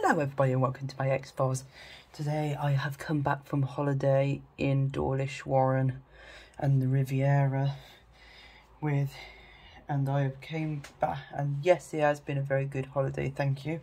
Hello everybody and welcome to my X-Files. Today I have come back from holiday in Dawlish, Warren and the Riviera and I came back, and yes, it has been a very good holiday, thank you.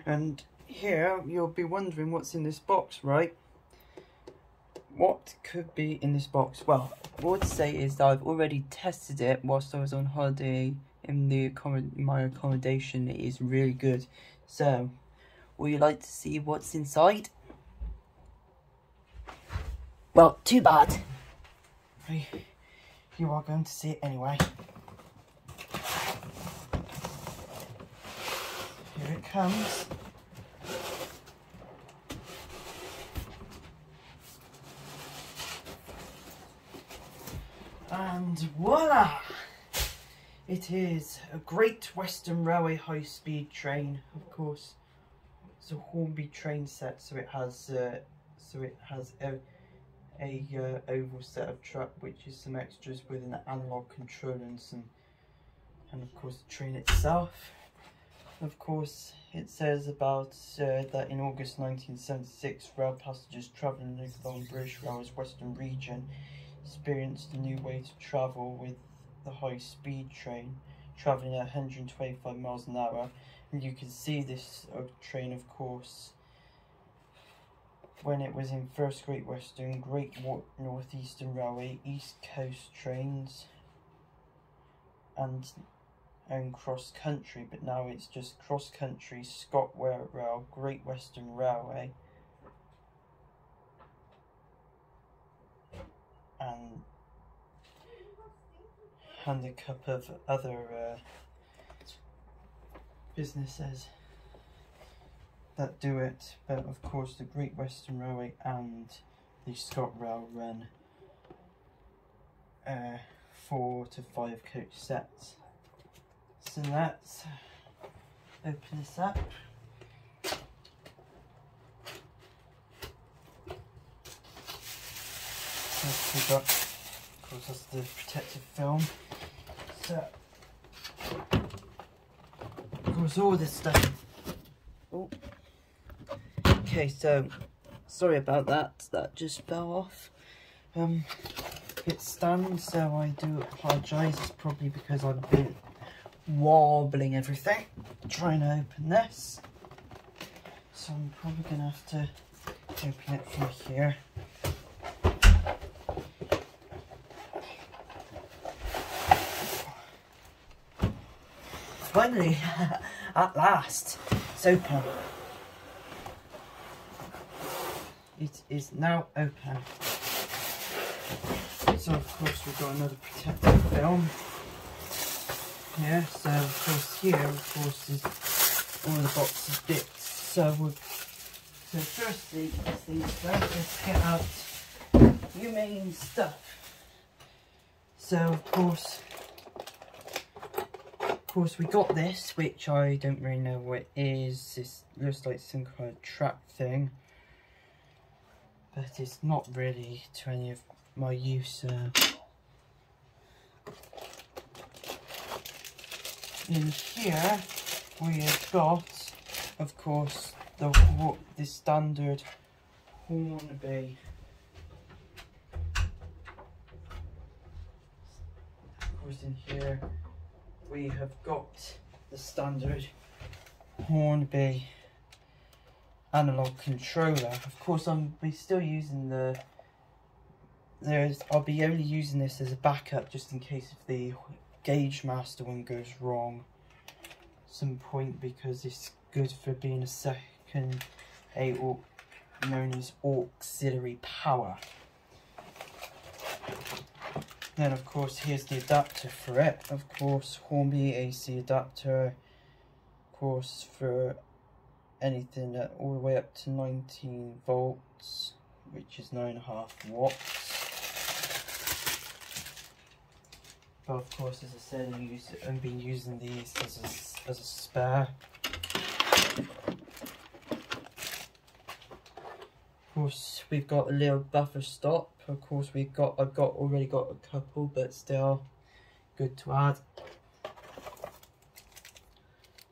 And here you'll be wondering what's in this box, right? What could be in this box? Well, what I would say is that I've already tested it whilst I was on holiday in my accommodation. It is really good. So, would you like to see what's inside? Well, too bad. You are going to see it anyway. Here it comes. And voila! It is a Great Western Railway high-speed train, of course. It's a Hornby train set, so it has a oval set of track, which is some extras with an analogue control and of course the train itself. Of course, it says about that in August 1976, rail passengers travelling along British Railway's western region experienced a new way to travel with the high-speed train, travelling at 125 miles an hour. And you can see this train, of course, when it was in First Great Western, Great Northeastern Railway, East Coast trains, and cross country. But now it's just cross country, ScotRail Rail, Great Western Railway, and a couple of other businesses that do it. But of course the Great Western Railway and the ScotRail run 4 to 5 coach sets. So let's open this up. First we got, of course, that's the protective film. So, of course, all this stuff. Oh. Okay, so sorry about that. That just fell off. It stands, so I do apologise. It's probably because I've been wobbling everything trying to open this. So I'm probably gonna have to open it from here. Finally, at last, it's open. It is now open. So of course we've got another protective film here. So of course here, of course, is all the boxes bits. So firstly, let's get out your main stuff. So of course we got this, which I don't really know what it is. This looks like some kind of track thing, but it's not really to any of my use. In here we have got, of course, the standard Hornby. Of course, in here we have got the standard Hornby analogue controller. Of course, I'll be still using I'll be only using this as a backup, just in case if the gauge master one goes wrong at some point, because it's good for being a second known as auxiliary power. Then of course here's the adapter for it. Of course, Hornby AC adapter, of course, for anything all the way up to 19 volts, which is 9.5 watts. But of course, as I said, I've been using these as a spare. Of course, we've got a little buffer stop. Of course, I've already got a couple, but still good to add. Of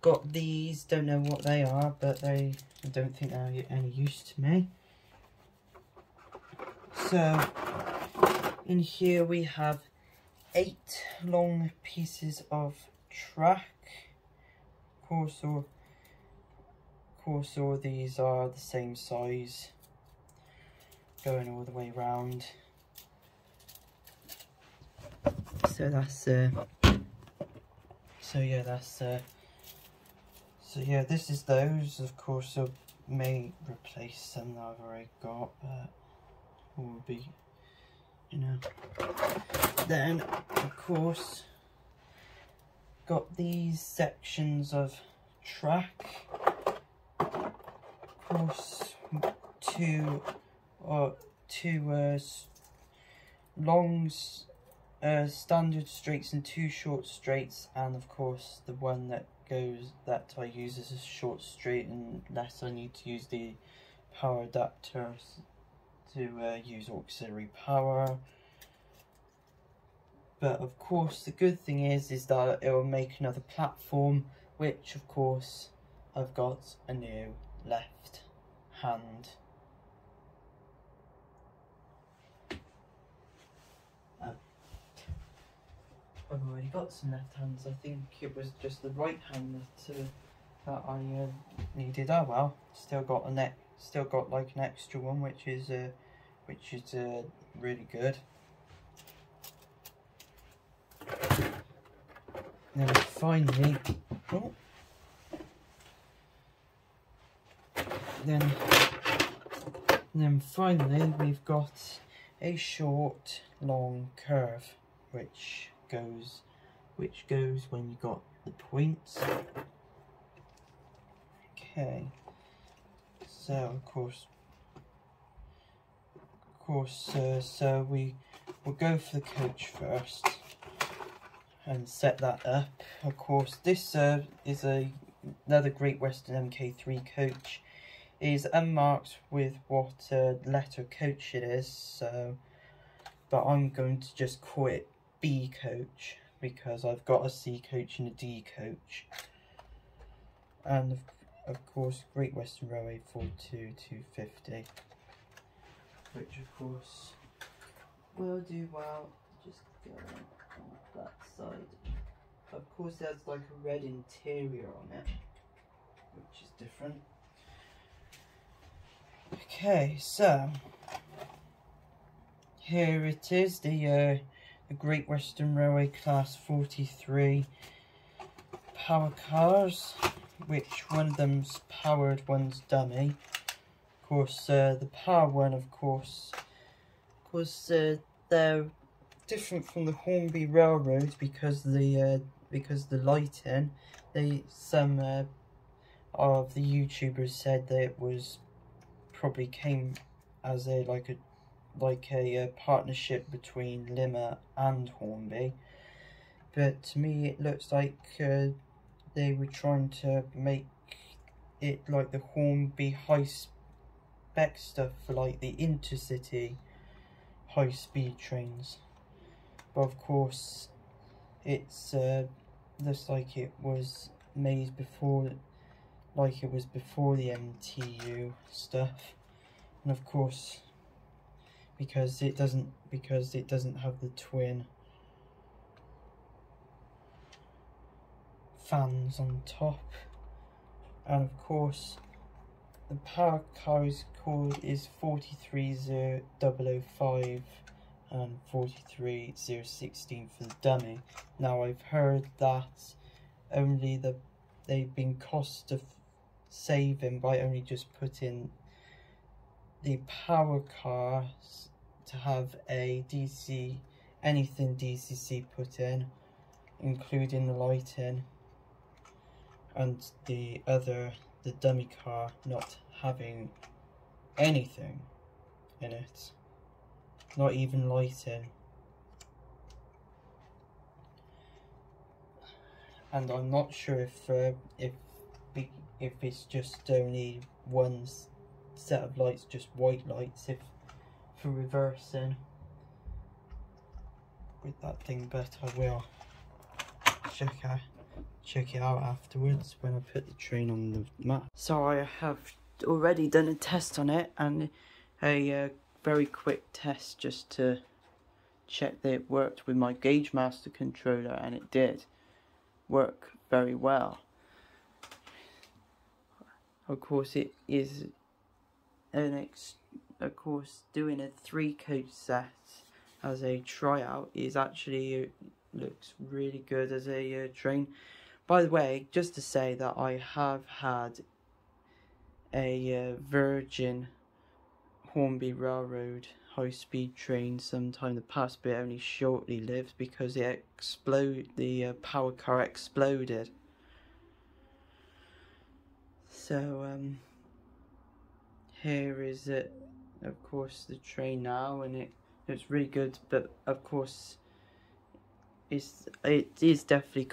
got these, don't know what they are, but I don't think they're any use to me. So in here we have 8 long pieces of track. Of course all these are the same size, going all the way round. So that's so yeah, this is those. Of course I may replace some that I've already got, but will be, you know. Then of course got these sections of track. Of course two longs, standard straights and 2 short straights, and of course the one that I use as a short straight unless I need to use the power adapter to use auxiliary power. But of course the good thing is that it will make another platform, which of course I've got a new left hand. I've already got some left hands. I think it was just the right hand that I needed. Oh well, still got like an extra one, which is really good. Then finally, then finally we've got a short long curve, which goes when you got the points. Okay, so of course so we'll go for the coach first and set that up. Of course this is another Great Western MK3 coach. It is unmarked with what letter coach it is, so but I'm going to just call it B coach because I've got a C coach and a D coach. And of course Great Western Railway 42250, which of course will do well. Just go on that side. Of course there's like a red interior on it, which is different. Okay, so here it is, the Great Western Railway Class 43 power cars, which one of them's powered, one's dummy. Of course, the power one, of course, they're different from the Hornby Railroad because the lighting. Some of the YouTubers said that it was probably came as a partnership between Lima and Hornby, but to me it looks like they were trying to make it like the Hornby high spec stuff for like the intercity high speed trains. But of course it's looks like it was made before, like it was before the MTU stuff, and of course because it doesn't have the twin fans on top. And of course the power car's code is 43005 and 43016 for the dummy. Now I've heard that they've been cost of saving by only just putting the power cars to have a anything DCC put in, including the lighting, and the dummy car not having anything in it, not even lighting. And I'm not sure if it's just only one set of lights, just white lights, if for reversing with that thing, but I will check it out afterwards when I put the train on the map. So I have already done a test on it, and a very quick test just to check that it worked with my Gauge Master controller, and it did work very well. Of course, it is of course, doing a 3-coach set as a tryout is actually looks really good as a train. By the way, just to say that I have had a Virgin Hornby Railroad high-speed train sometime in the past, but it only shortly lived because the power car exploded. So here is it, of course, the train now, and it looks really good. But of course, it is definitely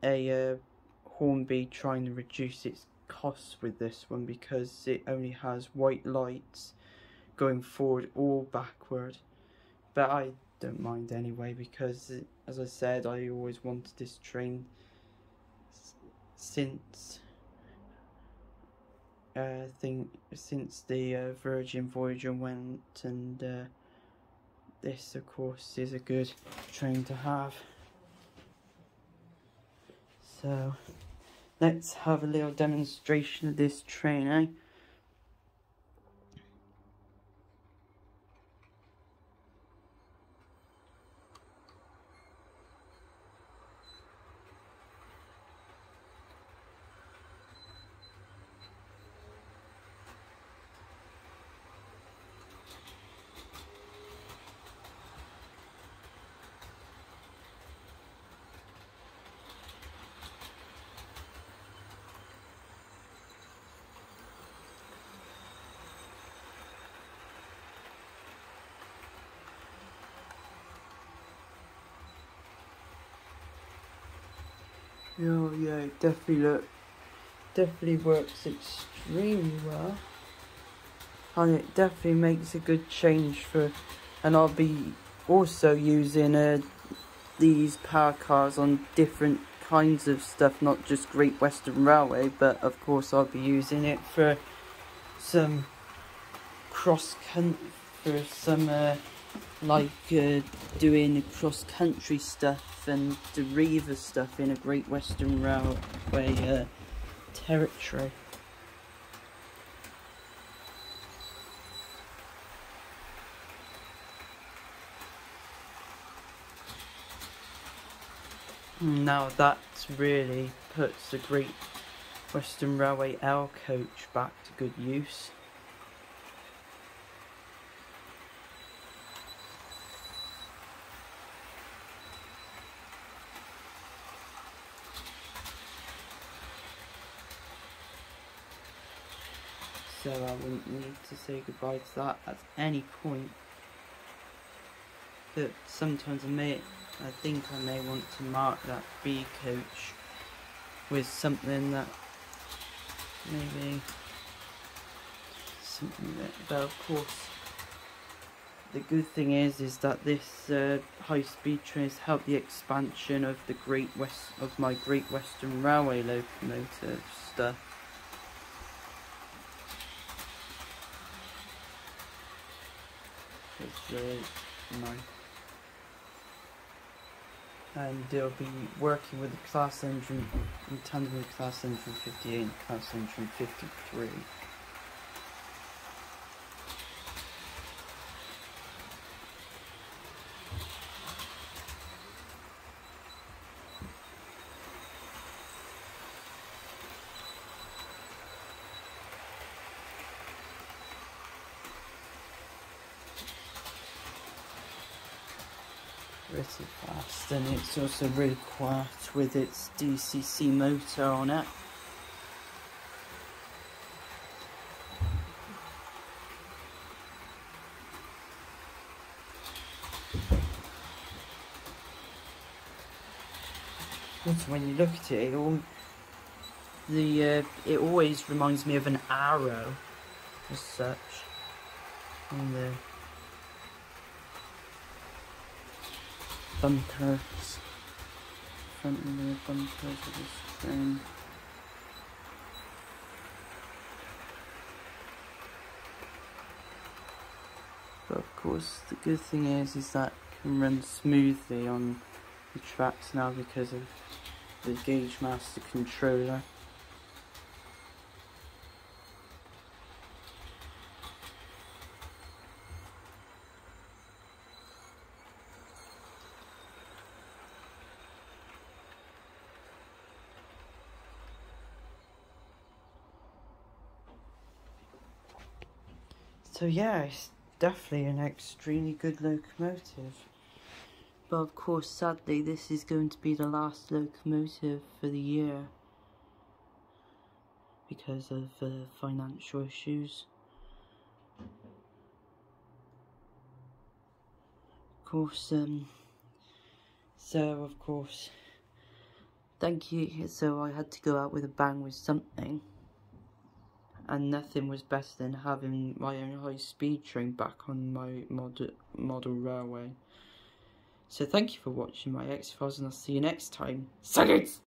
a Hornby trying to reduce its costs with this one, because it only has white lights going forward or backward. But I don't mind anyway, because as I said, I always wanted this train since since the Virgin Voyager went, and this of course is a good train to have. So let's have a little demonstration of this train, eh? Oh yeah, it definitely works extremely well, and it definitely makes a good change for. And I'll be also using these power cars on different kinds of stuff, not just Great Western Railway, but of course I'll be using it for some doing cross-country stuff and deriva stuff in a Great Western Railway territory. Now that really puts the Great Western Railway L coach back to good use. So I wouldn't need to say goodbye to that at any point. But sometimes I think I may want to mark that B coach with something that maybe but of course the good thing is that this high-speed train has helped the expansion of my Great Western Railway locomotive stuff. It's really nice. And they'll be working with the class engine in tandem with class engine 58 and class engine 53. Pretty fast, and it's also really quiet with its DCC motor on it. Also, when you look at it, it always reminds me of an arrow, as such, on the bumpers front and rear bumpers of this train. But of course the good thing is that it can run smoothly on the tracks now because of the Gauge Master controller. So yeah, it's definitely an extremely good locomotive. But of course, sadly, this is going to be the last locomotive for the year because of financial issues. Of course, so of course, thank you. So I had to go out with a bang with something. And nothing was better than having my own high-speed train back on my model railway. So thank you for watching my X-Files, and I'll see you next time. Silence!